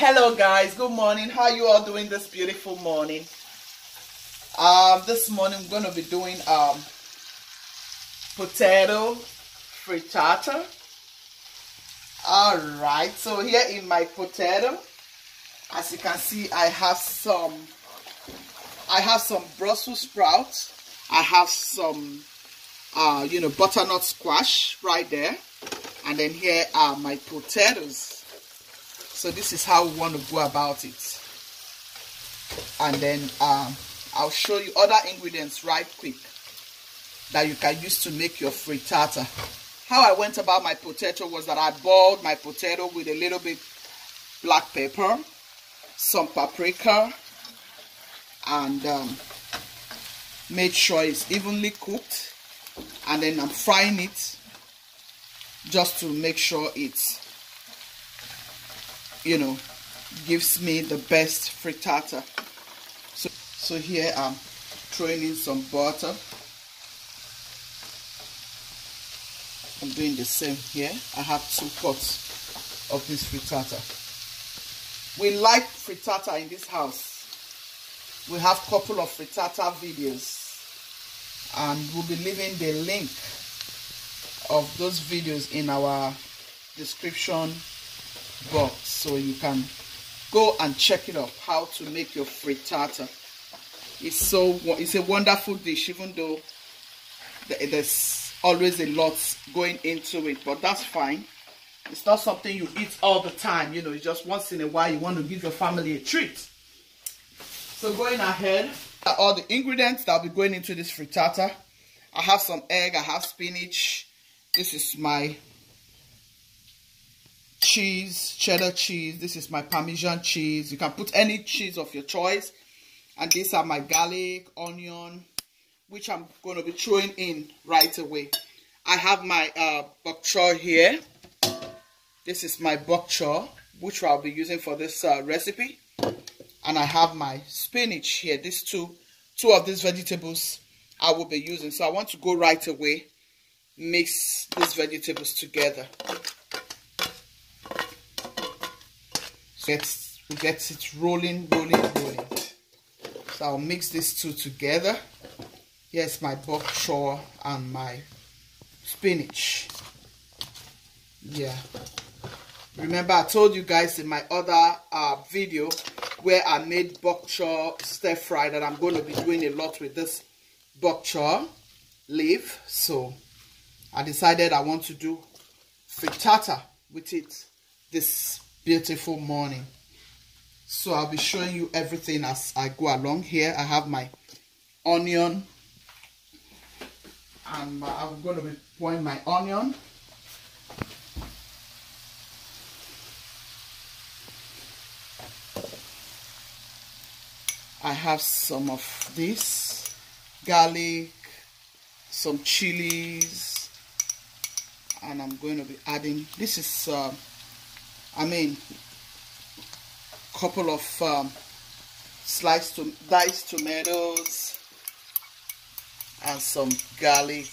Hello guys, good morning. How you all doing this beautiful morning? This morning I'm going to be doing potato frittata. Alright, so here in my potato, as you can see, I have some Brussels sprouts. I have some butternut squash right there, and then here are my potatoes. So this is how we want to go about it. And then I'll show you other ingredients right quick that you can use to make your frittata. How I went about my potato was that I boiled my potato with a little bit black pepper, some paprika, and made sure it's evenly cooked. And then I'm frying it just to make sure it's, gives me the best frittata. So here I'm throwing in some butter. I'm doing the same here. I have 2 pots of this frittata. We like frittata in this house. We have a couple of frittata videos, and we'll be leaving the link of those videos in our description box, so you can go and check it up, how to make your frittata. It's a wonderful dish, even though there's always a lot going into it, but that's fine. It's not something you eat all the time, it's just once in a while you want to give your family a treat. So going ahead, all the ingredients that will be going into this frittata. I have some egg, I have spinach, this is my cheese, cheddar cheese, this is my Parmesan cheese. You can put any cheese of your choice. And these are my garlic, onion, which I'm going to be throwing in right away. I have my bok choy here. This is my bok choy, which I'll be using for this recipe. And I have my spinach here. These two of these vegetables I will be using. So I want to go right away, mix these vegetables together. So get it rolling. So I'll mix these two together. Here's my bok choy and my spinach. Yeah. Remember, I told you guys in my other video where I made bok choy stir fry that I'm going to be doing a lot with this bok choy leaf. So I decided I want to do frittata with it this beautiful morning. So I'll be showing you everything as I go along. Here I have my onion, and I'm going to be pouring my onion. I have some of this garlic, some chilies, and I'm going to be adding, this is couple of diced tomatoes and some garlic,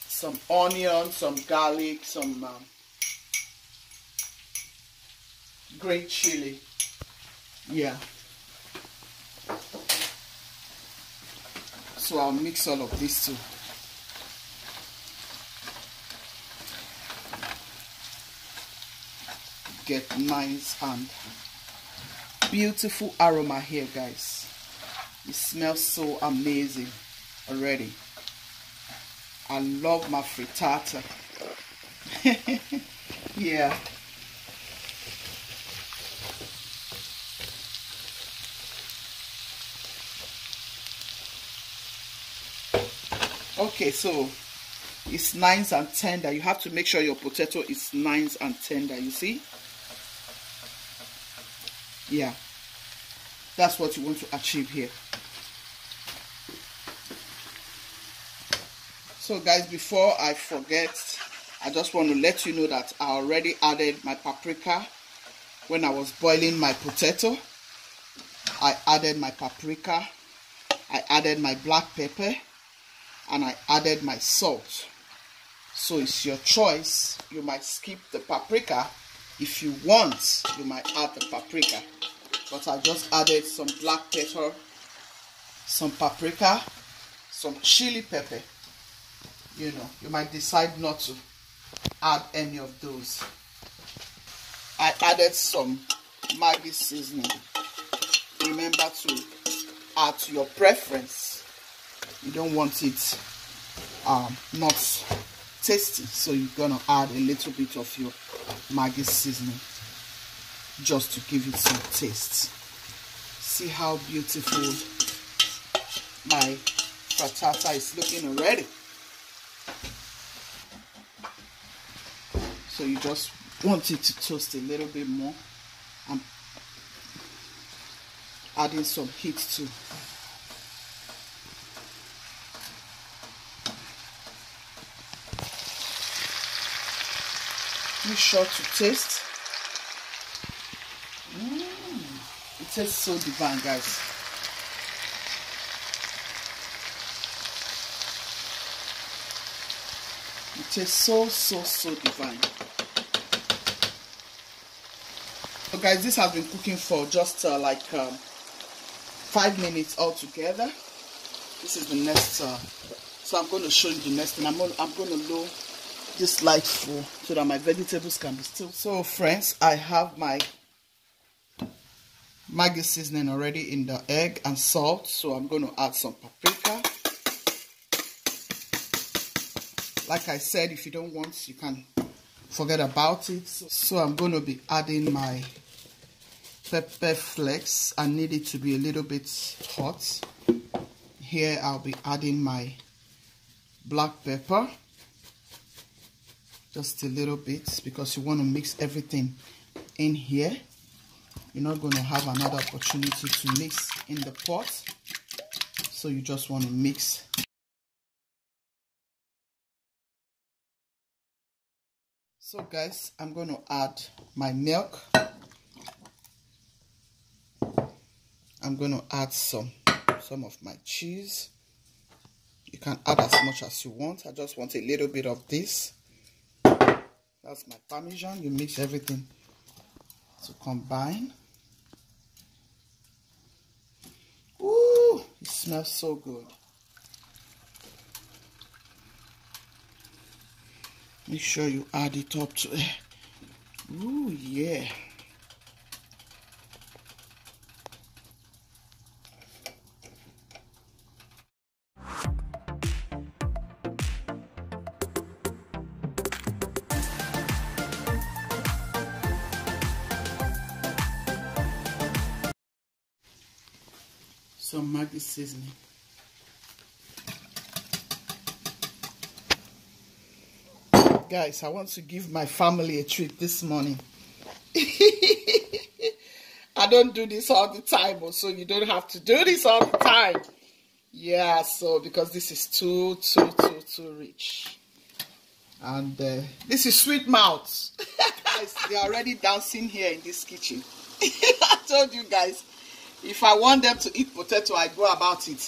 some onion, some garlic, some green chili. Yeah. So I'll mix all of these two. Get nice and beautiful aroma here, guys. It smells so amazing already. I love my frittata. Yeah. Okay, so it's nice and tender. You have to make sure your potato is nice and tender, you see? Yeah, that's what you want to achieve here. So guys, before I forget, I just want to let you know that I already added my paprika when I was boiling my potato. I added my paprika, I added my black pepper, and I added my salt. So it's your choice. You might skip the paprika. If you want, you might add the paprika. But I just added some black pepper, some paprika, some chili pepper. You know, you might decide not to add any of those. I added some Maggi seasoning. Remember to add to your preference. You don't want it not tasty, so you're gonna add a little bit of your Maggi seasoning just to give it some taste. See how beautiful my frittata is looking already. So you just want it to toast a little bit more. I'm adding some heat too. Make sure to taste. It tastes so divine, guys. It tastes so divine. So guys, this has been cooking for just like 5 minutes altogether. This is the next so I'm going to show you the next thing. I'm going to lower this light full so that my vegetables can be still. So friends, I have my Maggi seasoning already in the egg and salt, so I'm going to add some paprika. Like I said, if you don't want, you can forget about it. So I'm going to be adding my pepper flakes. I need it to be a little bit hot. Here I'll be adding my black pepper, just a little bit, because you want to mix everything in here. You're not going to have another opportunity to mix in the pot, so you just want to mix. So guys, I'm going to add my milk. I'm going to add some of my cheese. You can add as much as you want. I just want a little bit of this. That's my Parmesan. You mix everything to combine. Ooh, it smells so good. Make sure you add it up to it. Ooh, yeah. Some Maggi seasoning. Guys, I want to give my family a treat this morning. I don't do this all the time, so you don't have to do this all the time. Yeah, so because this is too rich. And this is sweet mouth. Guys, they're already dancing here in this kitchen. I told you guys, if I want them to eat potato, I go about it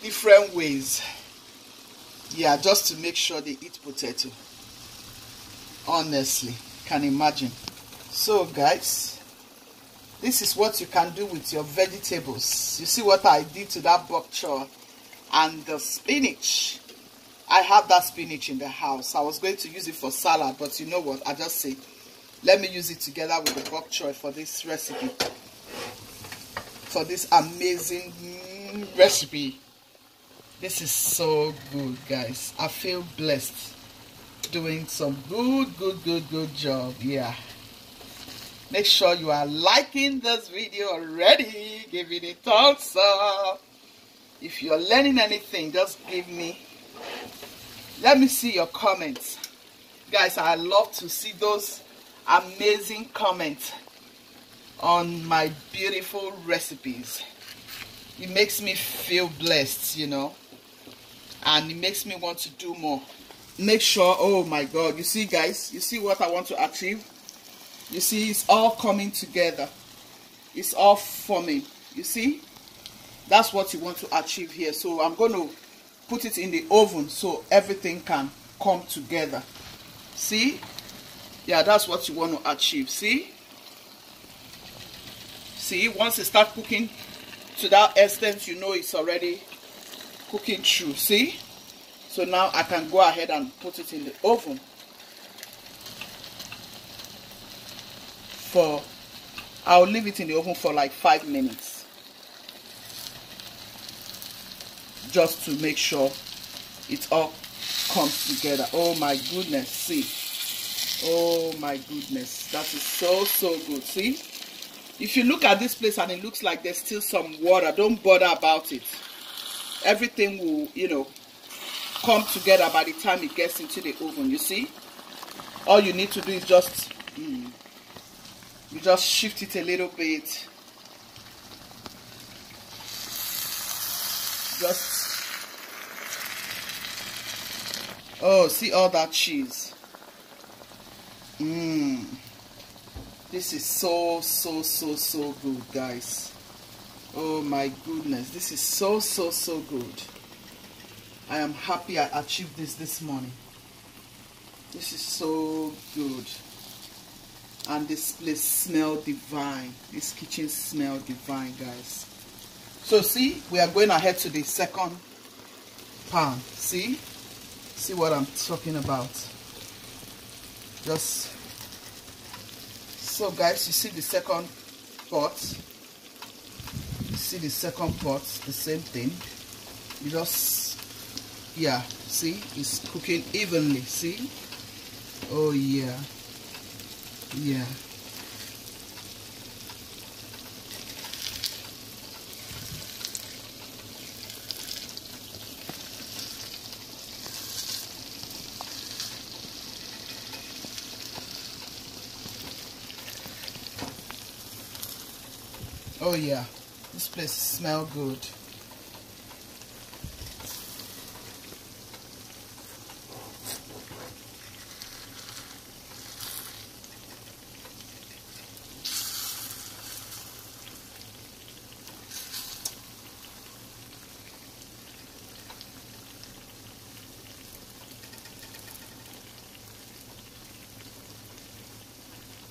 different ways. Yeah, just to make sure they eat potato. Honestly, can imagine. So guys, this is what you can do with your vegetables. You see what I did to that bok choy and the spinach. I have that spinach in the house. I was going to use it for salad, but you know what? I just say, let me use it together with the bok choy for this recipe. For this amazing recipe. This is so good, guys. I feel blessed doing some good job. Yeah, make sure you are liking this video already. Give it a thumbs up. If you're learning anything, just let me see your comments, guys. I love to see those amazing comments on my beautiful recipes. It makes me feel blessed, you know, and it makes me want to do more. Make sure, oh my God, you see guys, you see what I want to achieve? You see, it's all coming together. It's all forming. You see? That's what you want to achieve here. So I'm going to put it in the oven so everything can come together. See? Yeah, that's what you want to achieve. See? See, once it starts cooking to that extent, you know it's already cooking through. See? So now I can go ahead and put it in the oven for, I'll leave it in the oven for like 5 minutes. Just to make sure it all comes together. Oh my goodness, see? Oh my goodness, that is so good. See, if you look at this place and it looks like there's still some water, don't bother about it. Everything will, you know, come together by the time it gets into the oven. You see, all you need to do is just you just shift it a little bit, just, oh, see all that cheese. This is so good, guys. Oh my goodness, this is so good. I am happy I achieved this morning. This is so good. And this place smells divine. This kitchen smells divine, guys. So see, we are going ahead to the second pan. See what I'm talking about. Just so, guys, you see the second pot. You see the second pot, the same thing. You just, yeah, see, it's cooking evenly. See? Oh yeah, yeah. Oh yeah, this place smells good.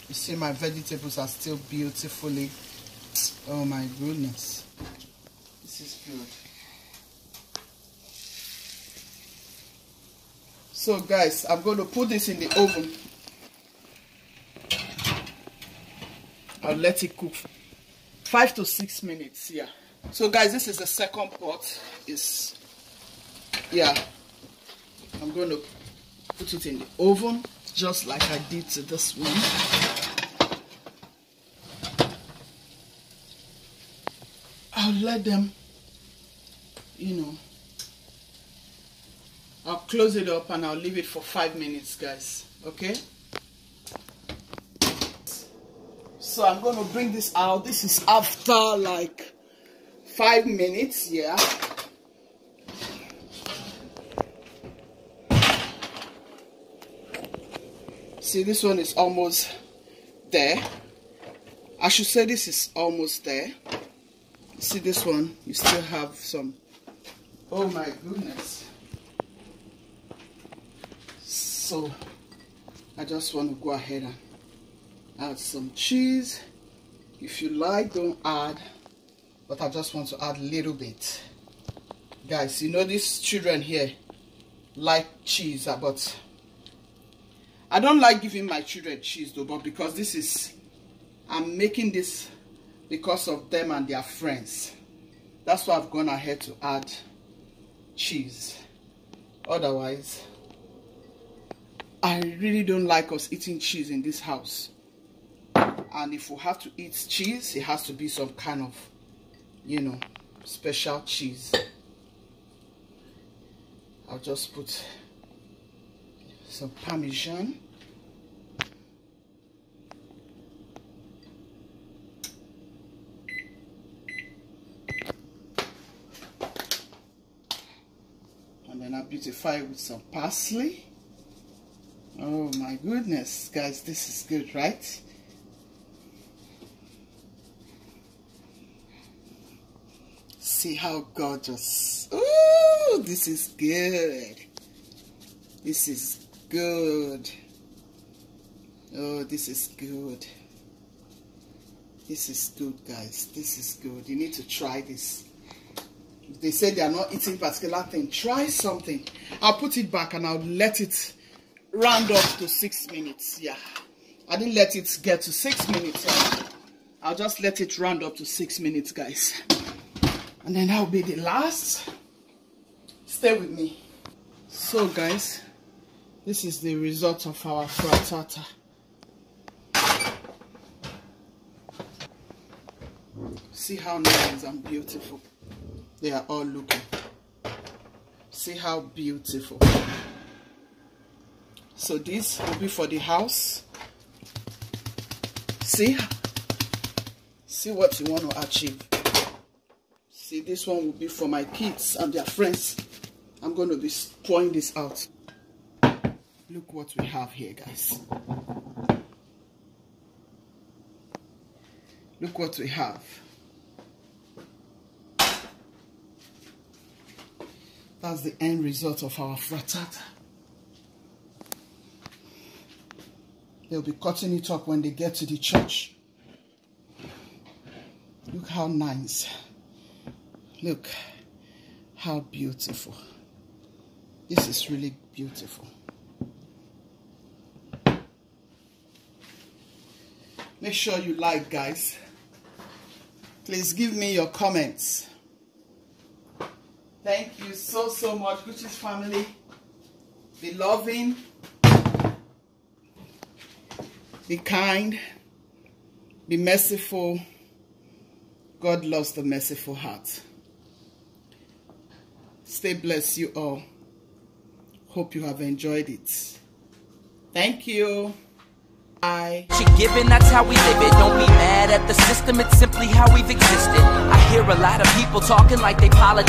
You see, my vegetables are still beautifully. Oh my goodness, this is good. So guys, I'm going to put this in the oven. I'll let it cook 5 to 6 minutes. Yeah. So guys, this is the second pot. Yeah, I'm going to put it in the oven just like I did to this one. I'll let them, you know, I'll close it up and I'll leave it for 5 minutes, guys. Okay? So I'm going to bring this out. This is after like 5 minutes, yeah. See, this one is almost there. I should say this is almost there. See this one, you still have some. Oh my goodness. So I just want to go ahead and add some cheese. If you like, don't add, but I just want to add a little bit. Guys, you know these children here like cheese, but I don't like giving my children cheese though, but because this is, I'm making this because of them and their friends. That's why I've gone ahead to add cheese. Otherwise, I really don't like us eating cheese in this house. And if we have to eat cheese, it has to be some kind of, you know, special cheese. I'll just put some Parmesan. And I beautify it with some parsley. Oh my goodness, guys, this is good, right? See how gorgeous. Ooh, this is good. This is good. Oh, this is good. This is good, guys. This is good. You need to try this. If they say they are not eating particular thing, try something. I'll put it back and I'll let it round up to 6 minutes. Yeah, I didn't let it get to 6 minutes. I'll just let it round up to 6 minutes, guys. And then that'll be the last. Stay with me. So, guys, this is the result of our frittata. See how nice and beautiful they are all looking. See how beautiful. So this will be for the house. See what you want to achieve. See, this one will be for my kids and their friends. I'm going to be pouring this out. Look what we have here, guys. Look what we have. That's the end result of our frittata. They'll be cutting it up when they get to the church. Look how nice. Look how beautiful. This is really beautiful. Make sure you like, guys. Please give me your comments. Thank you so much, Guchies family. Be loving, be kind, be merciful. God loves the merciful heart. Stay blessed, you all. Hope you have enjoyed it. Thank you. Bye. She giving, that's how we live it. Don't be mad at the system, it's simply how we've existed. I hear a lot of people talking like they apologize.